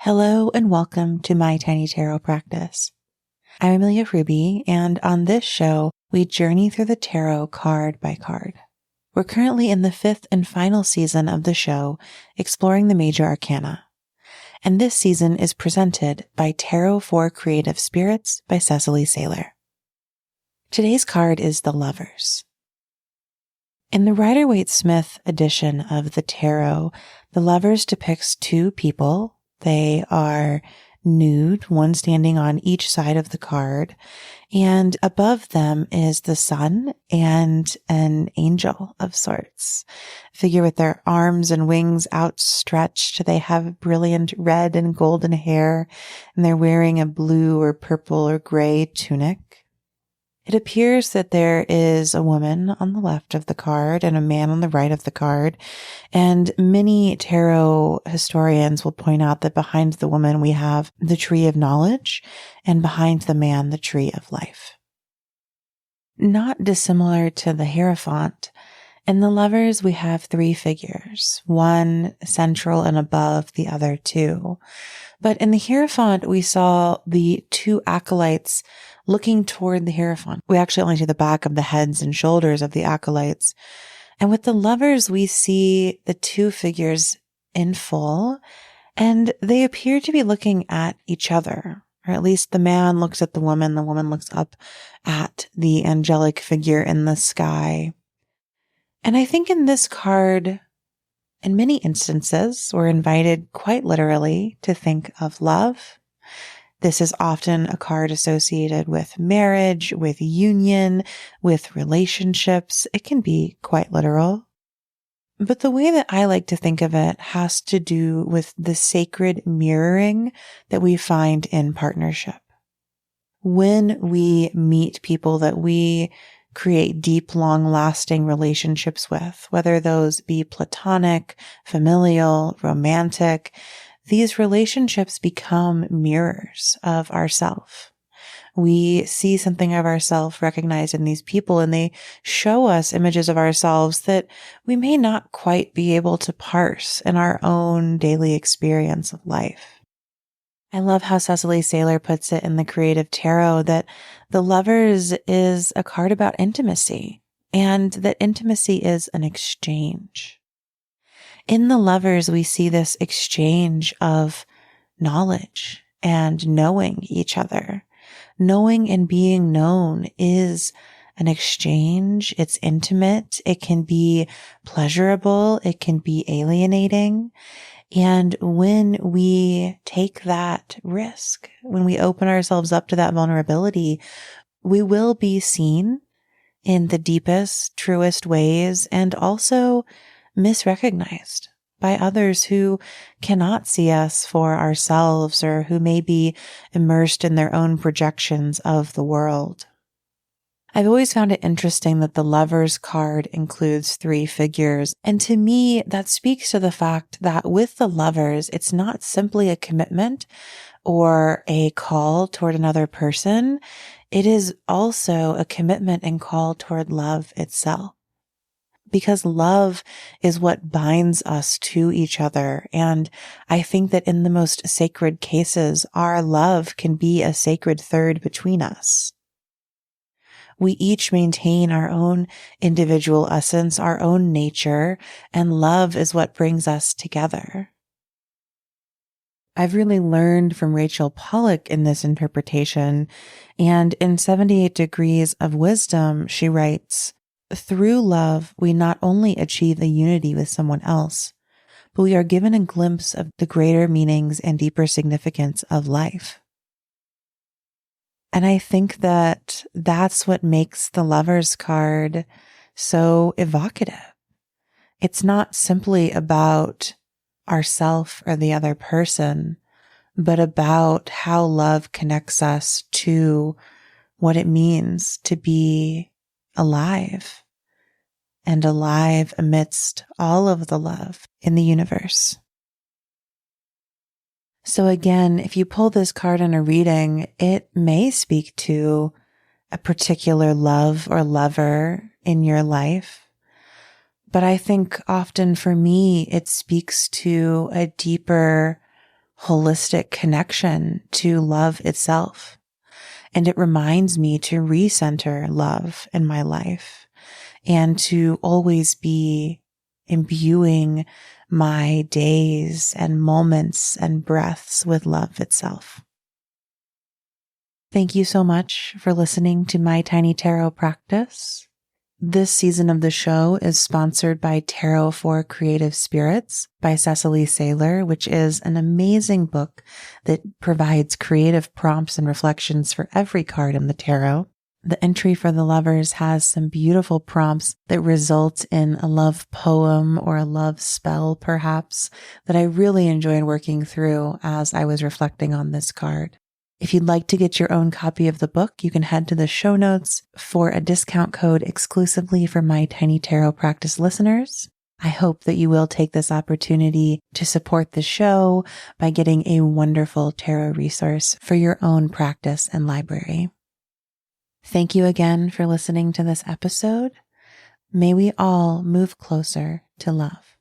Hello and welcome to my tiny tarot practice. I'm Amelia Ruby, and on this show, we journey through the tarot card by card. We're currently in the 5th and final season of the show, exploring the major arcana. And this season is presented by Tarot for Creative Spirits by Cecily Saylor. Today's card is the Lovers. In the Rider-Waite-Smith edition of the tarot, the Lovers depicts two people. They are nude, one standing on each side of the card, and above them is the sun and an angel of sorts. Figure with their arms and wings outstretched. They have brilliant red and golden hair, and they're wearing a blue or purple or gray tunic. It appears that there is a woman on the left of the card and a man on the right of the card, and many tarot historians will point out that behind the woman we have the tree of knowledge, and behind the man the tree of life. Not dissimilar to the Hierophant, in the Lovers we have three figures, one central and above the other two. But in the Hierophant we saw the two acolytes looking toward the Hierophant. We actually only see the back of the heads and shoulders of the acolytes. And with the Lovers, we see the two figures in full, and they appear to be looking at each other. Or at least the man looks at the woman looks up at the angelic figure in the sky. And I think in this card, in many instances, we're invited quite literally to think of love. This is often a card associated with marriage, with union, with relationships. It can be quite literal. But the way that I like to think of it has to do with the sacred mirroring that we find in partnership. When we meet people that we create deep, long-lasting relationships with, whether those be platonic, familial, romantic, these relationships become mirrors of ourselves. We see something of ourselves recognized in these people, and they show us images of ourselves that we may not quite be able to parse in our own daily experience of life. I love how Cecily Saylor puts it in the Creative Tarot that the Lovers is a card about intimacy, and that intimacy is an exchange. In the Lovers, we see this exchange of knowledge and knowing each other. Knowing and being known is an exchange. It's intimate. It can be pleasurable. It can be alienating. And when we take that risk, when we open ourselves up to that vulnerability, we will be seen in the deepest, truest ways, and also misrecognized by others who cannot see us for ourselves or who may be immersed in their own projections of the world. I've always found it interesting that the Lovers card includes three figures. And to me, that speaks to the fact that with the Lovers, it's not simply a commitment or a call toward another person. It is also a commitment and call toward love itself. Because love is what binds us to each other. And I think that in the most sacred cases, our love can be a sacred third between us. We each maintain our own individual essence, our own nature, and love is what brings us together. I've really learned from Rachel Pollack in this interpretation, and in 78 Degrees of Wisdom, she writes, "Through love, we not only achieve a unity with someone else, but we are given a glimpse of the greater meanings and deeper significance of life." And I think that that's what makes the Lovers card so evocative. It's not simply about ourself or the other person, but about how love connects us to what it means to be alive, and alive amidst all of the love in the universe. So again, if you pull this card in a reading, it may speak to a particular love or lover in your life. But I think often for me, it speaks to a deeper holistic connection to love itself. And it reminds me to recenter love in my life and to always be imbuing my days and moments and breaths with love itself. Thank you so much for listening to My Tiny Tarot Practice. This season of the show is sponsored by Tarot for Creative Spirits by Cecily Saylor, which is an amazing book that provides creative prompts and reflections for every card in the tarot. The entry for the lovers has some beautiful prompts that result in a love poem or a love spell, perhaps, that I really enjoyed working through as I was reflecting on this card. If you'd like to get your own copy of the book, you can head to the show notes for a discount code exclusively for My Tiny Tarot Practice listeners. I hope that you will take this opportunity to support the show by getting a wonderful tarot resource for your own practice and library. Thank you again for listening to this episode. May we all move closer to love.